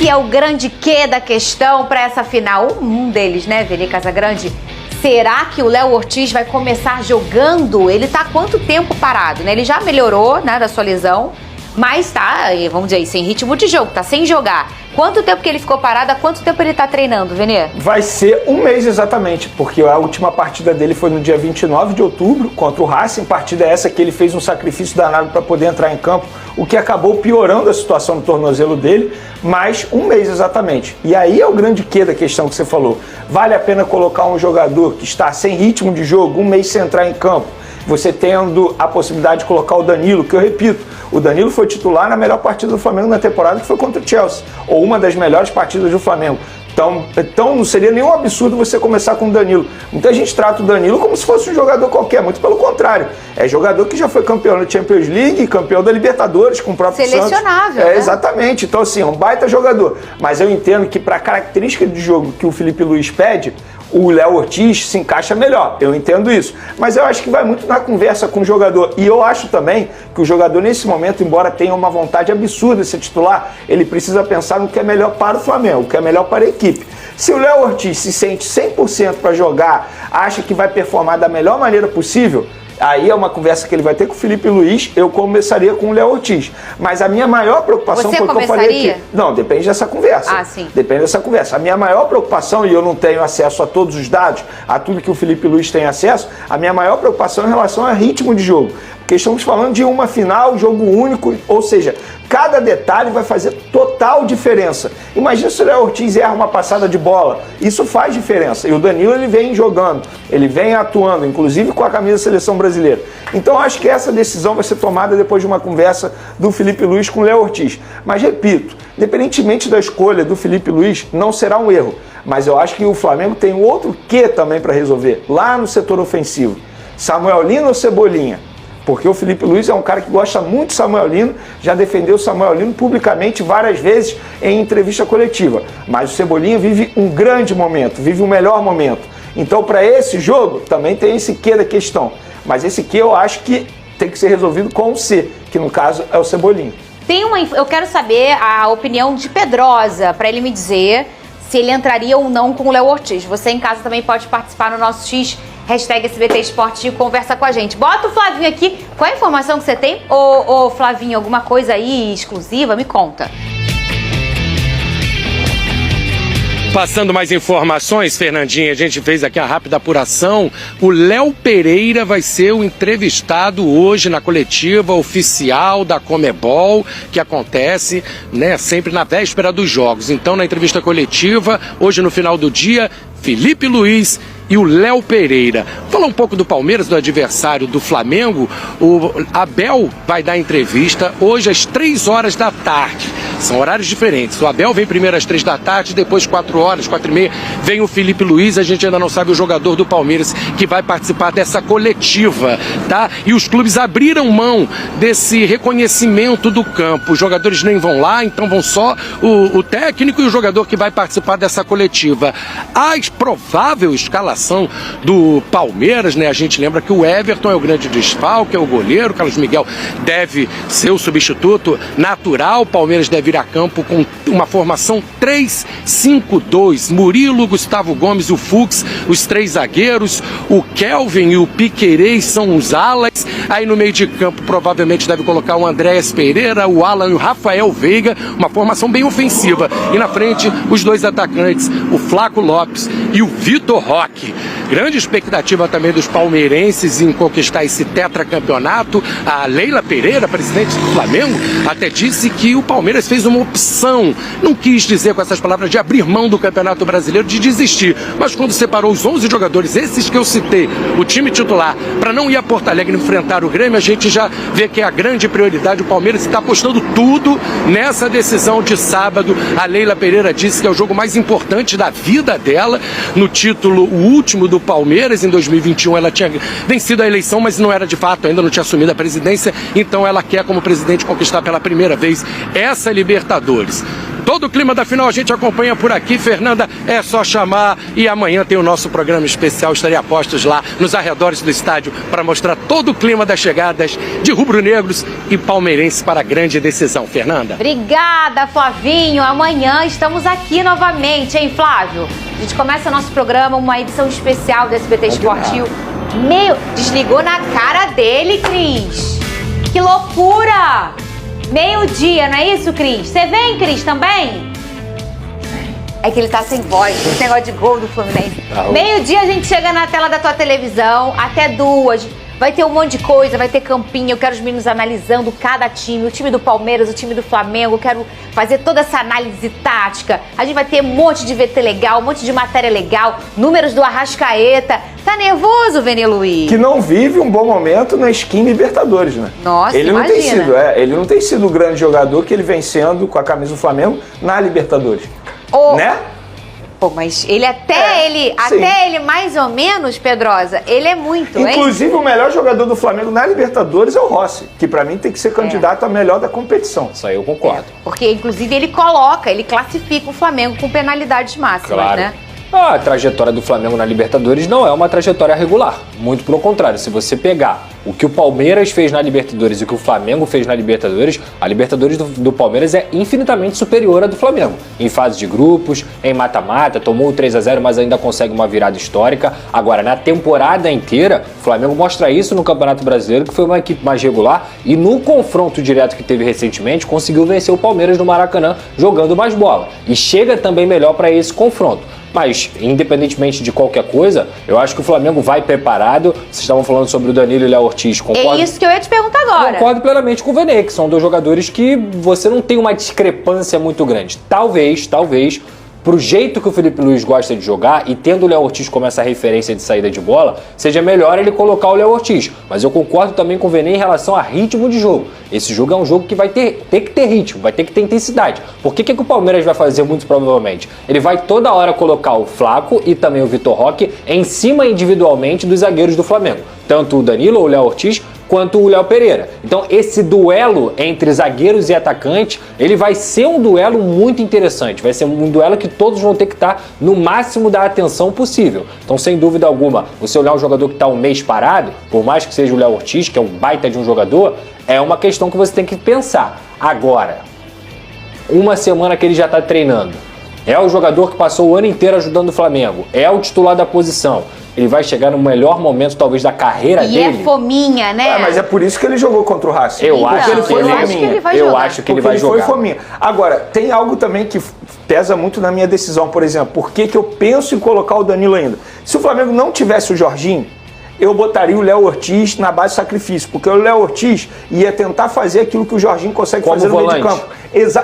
que é o grande quê da questão para essa final? Um deles, né, Vene Casagrande? Será que o Léo Ortiz vai começar jogando? Ele tá há quanto tempo parado, né? Ele já melhorou, né, da sua lesão, mas tá, vamos dizer aí, sem ritmo de jogo, tá sem jogar. Quanto tempo que ele ficou parado? Há quanto tempo ele tá treinando, Vene? Vai ser um mês exatamente, porque a última partida dele foi no dia 29 de outubro contra o Racing. Partida essa que ele fez um sacrifício danado para poder entrar em campo, o que acabou piorando a situação do tornozelo dele, mas um mês exatamente. E aí é o grande quê da questão que você falou. Vale a pena colocar um jogador que está sem ritmo de jogo, um mês sem entrar em campo, você tendo a possibilidade de colocar o Danilo, que eu repito, o Danilo foi titular na melhor partida do Flamengo na temporada, que foi contra o Chelsea, ou uma das melhores partidas do Flamengo. Então não seria nenhum absurdo você começar com o Danilo. Muita gente trata o Danilo como se fosse um jogador qualquer, muito pelo contrário. É jogador que já foi campeão da Champions League, campeão da Libertadores com o próprio Santos. Selecionável, né? né? Exatamente. Então assim, é um baita jogador. Mas eu entendo que para a característica de jogo que o Felipe Luiz pede, o Léo Ortiz se encaixa melhor, eu entendo isso. Mas eu acho que vai muito na conversa com o jogador. E eu acho também que o jogador, nesse momento, embora tenha uma vontade absurda de ser titular, ele precisa pensar no que é melhor para o Flamengo, o que é melhor para a equipe. Se o Léo Ortiz se sente 100% para jogar, acha que vai performar da melhor maneira possível, aí é uma conversa que ele vai ter com o Felipe Luiz, eu começaria com o Léo Ortiz. Mas a minha maior preocupação foi o que eu falei aqui. Não, depende dessa conversa. Ah, sim. Depende dessa conversa. A minha maior preocupação, e eu não tenho acesso a todos os dados, a tudo que o Felipe Luiz tem acesso, a minha maior preocupação é em relação ao ritmo de jogo. Porque estamos falando de uma final, jogo único, ou seja, cada detalhe vai fazer total diferença. Imagina se o Léo Ortiz erra uma passada de bola, isso faz diferença. E o Danilo, ele vem jogando, ele vem atuando, inclusive com a camisa da seleção brasileira. Então acho que essa decisão vai ser tomada depois de uma conversa do Felipe Luiz com o Léo Ortiz. Mas repito, independentemente da escolha do Felipe Luiz, não será um erro. Mas eu acho que o Flamengo tem outro quê também para resolver, lá no setor ofensivo. Samuel Lino ou Cebolinha? Porque o Felipe Luiz é um cara que gosta muito de Samuel Lino, já defendeu o Samuel Lino publicamente várias vezes em entrevista coletiva. Mas o Cebolinha vive um grande momento, vive o melhor momento. Então, para esse jogo, também tem esse quê da questão. Mas esse quê eu acho que tem que ser resolvido com o C, que no caso é o Cebolinha. Eu quero saber a opinião de Pedrosa, para ele me dizer se ele entraria ou não com o Léo Ortiz. Você em casa também pode participar no nosso X, #SBT Esporte, conversa com a gente. Bota o Flavinho aqui. Qual é a informação que você tem? Ô Flavinho, alguma coisa aí exclusiva? Me conta. Passando mais informações, Fernandinha, a gente fez aqui a rápida apuração. O Léo Pereira vai ser o entrevistado hoje na coletiva oficial da Conmebol, que acontece, né, sempre na véspera dos jogos. Então, na entrevista coletiva, hoje no final do dia, Felipe Luiz e o Léo Pereira. Falar um pouco do Palmeiras, do adversário do Flamengo. O Abel vai dar entrevista hoje às 3 horas da tarde. São horários diferentes. O Abel vem primeiro às 3 da tarde, depois 4 horas, 4h30, vem o Felipe Luiz. A gente ainda não sabe o jogador do Palmeiras que vai participar dessa coletiva, tá? E os clubes abriram mão desse reconhecimento do campo. Os jogadores nem vão lá, então vão só o técnico e o jogador que vai participar dessa coletiva. A provável escalação do Palmeiras, né? A gente lembra que o Everton é o grande desfalque, é o goleiro, o Carlos Miguel deve ser o substituto natural. O Palmeiras deve ir a campo com uma formação 3-5-2. Murilo, Gustavo Gomes, o Fux, os 3 zagueiros, o Kelvin e o Piquerez são os alas. Aí no meio de campo provavelmente deve colocar o Andréas Pereira, o Alan e o Rafael Veiga, uma formação bem ofensiva. E na frente os 2 atacantes, o Flaco Lopes e o Vitor Roque. Grande expectativa também dos palmeirenses em conquistar esse tetracampeonato. A Leila Pereira, presidente do Flamengo, até disse que o Palmeiras fez uma opção. Não quis dizer com essas palavras de abrir mão do Campeonato Brasileiro, de desistir. Mas quando separou os 11 jogadores, esses que eu citei, o time titular, para não ir a Porto Alegre enfrentar o Grêmio, a gente já vê que é a grande prioridade. O Palmeiras está apostando tudo nessa decisão de sábado. A Leila Pereira disse que é o jogo mais importante da vida dela, no título, o último do do Palmeiras. Em 2021 ela tinha vencido a eleição, mas não era de fato, ainda não tinha assumido a presidência. Então ela quer, como presidente, conquistar pela primeira vez essa Libertadores. Todo o clima da final a gente acompanha por aqui, Fernanda, é só chamar. E amanhã tem o nosso programa especial, estarei a postos lá nos arredores do estádio para mostrar todo o clima das chegadas de rubro-negros e palmeirenses para a grande decisão. Fernanda. Obrigada, Flavinho. Amanhã estamos aqui novamente, hein, Flávio? A gente começa nosso programa, uma edição especial do SBT Esportivo. Desligou na cara dele, Cris. Que loucura! Meio-dia, não é isso, Cris? Você vem, Cris, também? É que ele tá sem voz, esse negócio de gol do Fluminense. Meio-dia a gente chega na tela da tua televisão, até 2. Vai ter um monte de coisa, vai ter campinho, eu quero os meninos analisando cada time, o time do Palmeiras, o time do Flamengo, eu quero fazer toda essa análise tática. A gente vai ter um monte de VT legal, um monte de matéria legal, números do Arrascaeta. Tá nervoso, Vene Luiz? Que não vive um bom momento na skin Libertadores, né? Nossa, ele imagina. Ele não tem sido o grande jogador que ele vem sendo com a camisa do Flamengo na Libertadores. Né? Pô, mas ele até ele mais ou menos, Pedrosa, ele é muito, hein? Inclusive, o melhor jogador do Flamengo na Libertadores é o Rossi, que pra mim tem que ser candidato a melhor da competição. Isso aí eu concordo. Porque, inclusive, ele classifica o Flamengo com penalidades máximas, Claro. né? A trajetória do Flamengo na Libertadores não é uma trajetória regular. Muito pelo contrário, se você pegar o que o Palmeiras fez na Libertadores e o que o Flamengo fez na Libertadores, a Libertadores do Palmeiras é infinitamente superior à do Flamengo. Em fase de grupos, em mata-mata, tomou o 3-0, mas ainda consegue uma virada histórica. Agora, na temporada inteira, o Flamengo mostra isso no Campeonato Brasileiro, que foi uma equipe mais regular, e no confronto direto que teve recentemente, conseguiu vencer o Palmeiras no Maracanã, jogando mais bola. E chega também melhor para esse confronto. Mas, independentemente de qualquer coisa, eu acho que o Flamengo vai preparado. Vocês estavam falando sobre o Danilo e o Léo Ortiz. Concordo? É isso que eu ia te perguntar agora. Concordo plenamente com o Vene, que são dois jogadores que você não tem uma discrepância muito grande. Talvez, pro jeito que o Felipe Luiz gosta de jogar, e tendo o Léo Ortiz como essa referência de saída de bola, seja melhor ele colocar o Léo Ortiz. Mas eu concordo também com o Vene em relação a ritmo de jogo. Esse jogo é um jogo que vai ter que ter ritmo, vai ter que ter intensidade. Por que o Palmeiras vai fazer muito provavelmente? Ele vai toda hora colocar o Flaco e também o Vitor Roque em cima individualmente dos zagueiros do Flamengo. Tanto o Danilo ou o Léo Ortiz, quanto o Léo Pereira. Então esse duelo entre zagueiros e atacantes, ele vai ser um duelo muito interessante, vai ser um duelo que todos vão ter que estar no máximo da atenção possível. Então, sem dúvida alguma, você olhar um jogador que está um mês parado, por mais que seja o Léo Ortiz, que é um baita de um jogador, é uma questão que você tem que pensar. Agora, uma semana que ele já está treinando, é o jogador que passou o ano inteiro ajudando o Flamengo, é o titular da posição, ele vai chegar no melhor momento, talvez, da carreira dele. E é fominha, né? Mas é por isso que ele jogou contra o Racing. Eu acho que ele vai jogar. Eu acho que ele vai jogar. Foi fominha. Agora, tem algo também que pesa muito na minha decisão, por exemplo. Por que eu penso em colocar o Danilo ainda? Se o Flamengo não tivesse o Jorginho, eu botaria o Léo Ortiz na base de sacrifício, porque o Léo Ortiz ia tentar fazer aquilo que o Jorginho consegue fazer no meio de campo.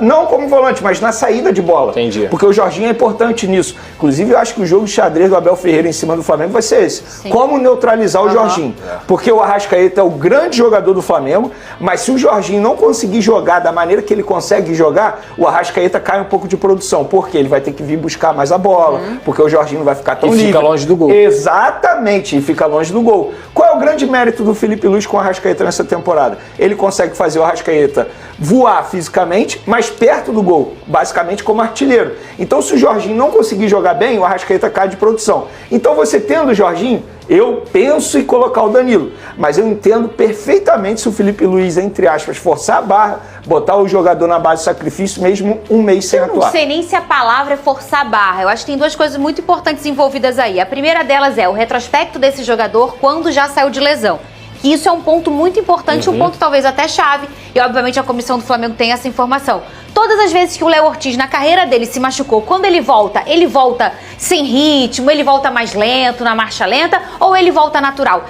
Não como volante, mas na saída de bola. Entendi. Porque o Jorginho é importante nisso. Inclusive, eu acho que o jogo de xadrez do Abel Ferreira em cima do Flamengo vai ser esse. Sim. Como neutralizar o Jorginho. Porque o Arrascaeta é o grande jogador do Flamengo, mas se o Jorginho não conseguir jogar da maneira que ele consegue jogar, o Arrascaeta cai um pouco de produção. Porque ele vai ter que vir buscar mais a bola, porque o Jorginho não vai ficar tão livre. E fica longe do gol. Exatamente, e fica longe do gol. Qual é o grande mérito do Felipe Luiz com o Arrascaeta nessa temporada? Ele consegue fazer o Arrascaeta voar fisicamente, mas perto do gol, basicamente como artilheiro. Então, se o Jorginho não conseguir jogar bem, o Arrascaeta cai de produção. Então, você tendo o Jorginho, eu penso em colocar o Danilo, mas eu entendo perfeitamente se o Felipe Luiz, entre aspas, forçar a barra, botar o jogador na base de sacrifício mesmo um mês sem atuar. Eu não sei nem se a palavra é forçar a barra. Eu acho que tem duas coisas muito importantes envolvidas aí. A primeira delas é o retrospecto desse jogador quando já saiu de lesão. Que isso é um ponto muito importante, um ponto talvez até chave, e obviamente a comissão do Flamengo tem essa informação. Todas as vezes que o Léo Ortiz, na carreira dele, se machucou, quando ele volta sem ritmo, ele volta mais lento, na marcha lenta, ou ele volta natural?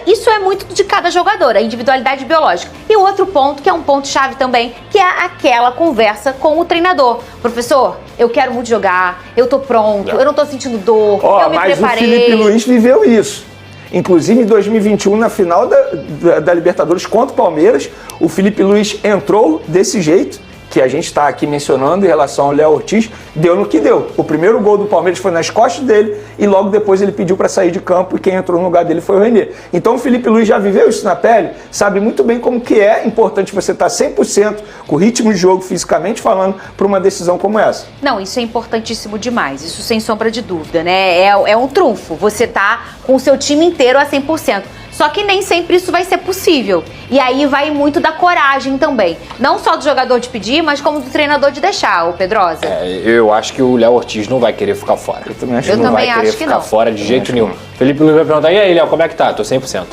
Isso é muito de cada jogador, a individualidade biológica. E o outro ponto, que é um ponto chave também, que é aquela conversa com o treinador. Professor, eu quero muito jogar, eu tô pronto, eu não tô sentindo dor, eu me preparei. Mas o Felipe Luiz viveu isso. Inclusive, em 2021, na final da Libertadores contra o Palmeiras, o Felipe Luiz entrou desse jeito que a gente está aqui mencionando em relação ao Léo Ortiz, deu no que deu. O primeiro gol do Palmeiras foi nas costas dele e logo depois ele pediu para sair de campo e quem entrou no lugar dele foi o René. Então o Felipe Luiz já viveu isso na pele, sabe muito bem como que é importante você estar 100% com o ritmo de jogo, fisicamente falando, para uma decisão como essa. Não, isso é importantíssimo demais, isso sem sombra de dúvida, né? É um trunfo, você tá com o seu time inteiro a 100%. Só que nem sempre isso vai ser possível. E aí vai muito da coragem também. Não só do jogador de pedir, mas como do treinador de deixar, o Pedrosa. Eu acho que o Léo Ortiz não vai querer ficar fora. Eu também acho que não vai querer ficar fora de jeito nenhum. Felipe Luiz vai perguntar, e aí, Léo, como é que tá? Tô 100%.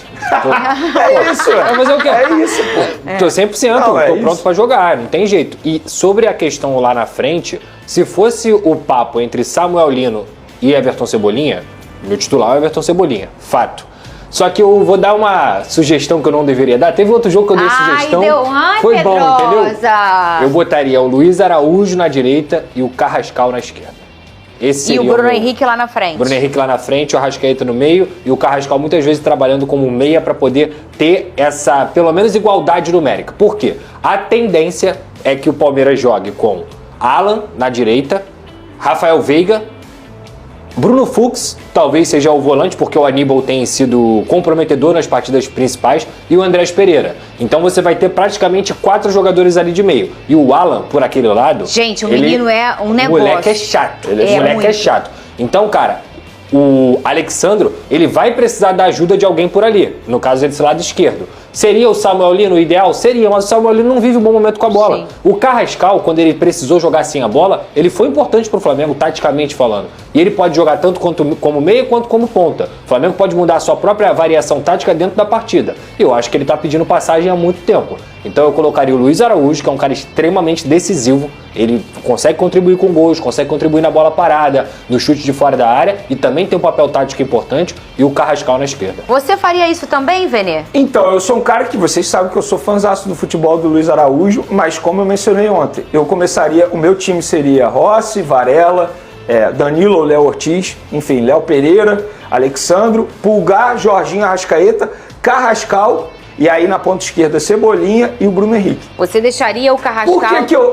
É isso. Vai fazer o quê? É isso, pô. Tô 100%, Não, tô pronto pra jogar, não tem jeito. E sobre a questão lá na frente, se fosse o papo entre Samuel Lino e Everton Cebolinha, meu titular é Everton Cebolinha, fato. Só que eu vou dar uma sugestão que eu não deveria dar. Teve outro jogo que eu dei sugestão. Foi Pedrosa. Bom, entendeu? Eu botaria o Luiz Araújo na direita e o Carrascal na esquerda. Esse e o Bruno Henrique lá na frente. Bruno Henrique lá na frente, o Arrascaeta no meio e o Carrascal muitas vezes trabalhando como meia para poder ter essa, pelo menos, igualdade numérica. Por quê? A tendência é que o Palmeiras jogue com Alan na direita, Rafael Veiga, Bruno Fux talvez seja o volante, porque o Aníbal tem sido comprometedor nas partidas principais, e o Andrés Pereira. Então você vai ter praticamente 4 jogadores ali de meio. E o Alan, por aquele lado... Gente, o menino é um negócio. O moleque é chato. O moleque é chato. Então, cara, o Alexandro, ele vai precisar da ajuda de alguém por ali. No caso, desse lado esquerdo. Seria o Samuel Lino o ideal? Seria, mas o Samuel Lino não vive um bom momento com a bola. Sim. O Carrascal, quando ele precisou jogar sem a bola, ele foi importante pro Flamengo, taticamente falando. E ele pode jogar tanto como meia quanto como ponta. O Flamengo pode mudar a sua própria variação tática dentro da partida. E eu acho que ele tá pedindo passagem há muito tempo. Então eu colocaria o Luiz Araújo, que é um cara extremamente decisivo. Ele consegue contribuir com gols, consegue contribuir na bola parada, no chute de fora da área e também tem um papel tático importante, e o Carrascal na esquerda. Você faria isso também, Vene? Então, eu sou um cara que vocês sabem que eu sou fãzaço do futebol do Luiz Araújo, mas como eu mencionei ontem, o meu time seria Rossi, Varela, Danilo ou Léo Ortiz, enfim, Léo Pereira, Alexandro, Pulgar, Jorginho Arrascaeta, Carrascal, e aí na ponta esquerda Cebolinha e o Bruno Henrique. Você deixaria o Carrascal...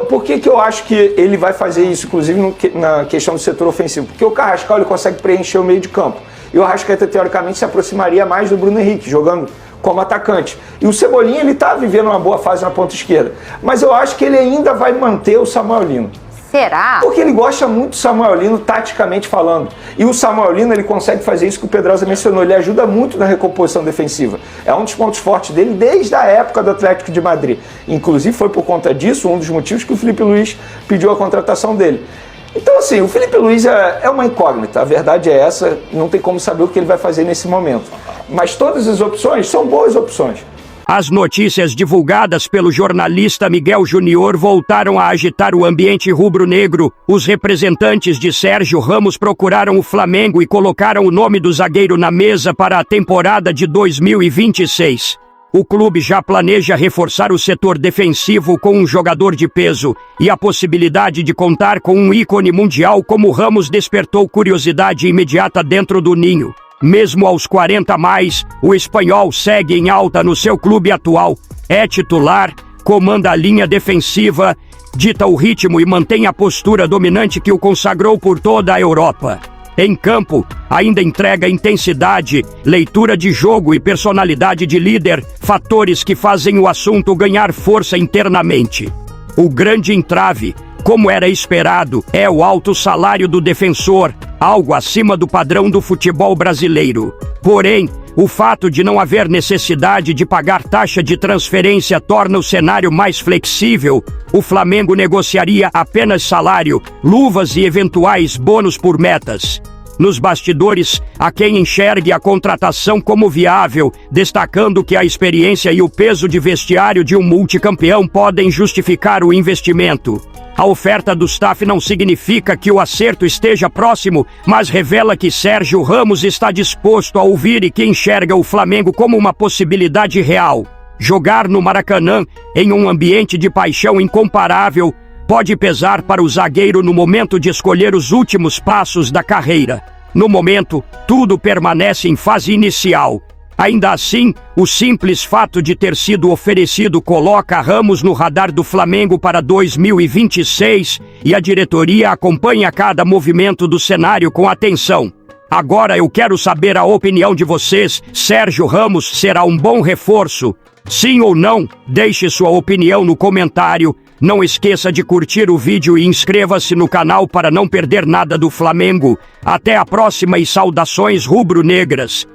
Por que eu acho que ele vai fazer isso, inclusive na questão do setor ofensivo? Porque o Carrascal ele consegue preencher o meio de campo. E o Arrascaeta, teoricamente, se aproximaria mais do Bruno Henrique, jogando como atacante. E o Cebolinha, ele tá vivendo uma boa fase na ponta esquerda. Mas eu acho que ele ainda vai manter o Samuel Lino. Será? Porque ele gosta muito do Samuel Lino, taticamente falando. E o Samuel Lino, ele consegue fazer isso que o Pedrosa mencionou. Ele ajuda muito na recomposição defensiva. É um dos pontos fortes dele desde a época do Atlético de Madrid. Inclusive, foi por conta disso um dos motivos que o Felipe Luiz pediu a contratação dele. Então, assim, o Felipe Luiz é uma incógnita. A verdade é essa. Não tem como saber o que ele vai fazer nesse momento. Mas todas as opções são boas opções. As notícias divulgadas pelo jornalista Miguel Júnior voltaram a agitar o ambiente rubro-negro. Os representantes de Sérgio Ramos procuraram o Flamengo e colocaram o nome do zagueiro na mesa para a temporada de 2026. O clube já planeja reforçar o setor defensivo com um jogador de peso, e a possibilidade de contar com um ícone mundial como Ramos despertou curiosidade imediata dentro do ninho. Mesmo aos 40 mais, o espanhol segue em alta no seu clube atual, é titular, comanda a linha defensiva, dita o ritmo e mantém a postura dominante que o consagrou por toda a Europa. Em campo, ainda entrega intensidade, leitura de jogo e personalidade de líder, fatores que fazem o assunto ganhar força internamente. O grande entrave, como era esperado, é o alto salário do defensor, algo acima do padrão do futebol brasileiro. Porém, o fato de não haver necessidade de pagar taxa de transferência torna o cenário mais flexível. O Flamengo negociaria apenas salário, luvas e eventuais bônus por metas. Nos bastidores, há quem enxergue a contratação como viável, destacando que a experiência e o peso de vestiário de um multicampeão podem justificar o investimento. A oferta do staff não significa que o acerto esteja próximo, mas revela que Sérgio Ramos está disposto a ouvir e que enxerga o Flamengo como uma possibilidade real. Jogar no Maracanã, em um ambiente de paixão incomparável, pode pesar para o zagueiro no momento de escolher os últimos passos da carreira. No momento, tudo permanece em fase inicial. Ainda assim, o simples fato de ter sido oferecido coloca Ramos no radar do Flamengo para 2026 e a diretoria acompanha cada movimento do cenário com atenção. Agora eu quero saber a opinião de vocês. Sérgio Ramos será um bom reforço? Sim ou não? Deixe sua opinião no comentário. Não esqueça de curtir o vídeo e inscreva-se no canal para não perder nada do Flamengo. Até a próxima e saudações rubro-negras.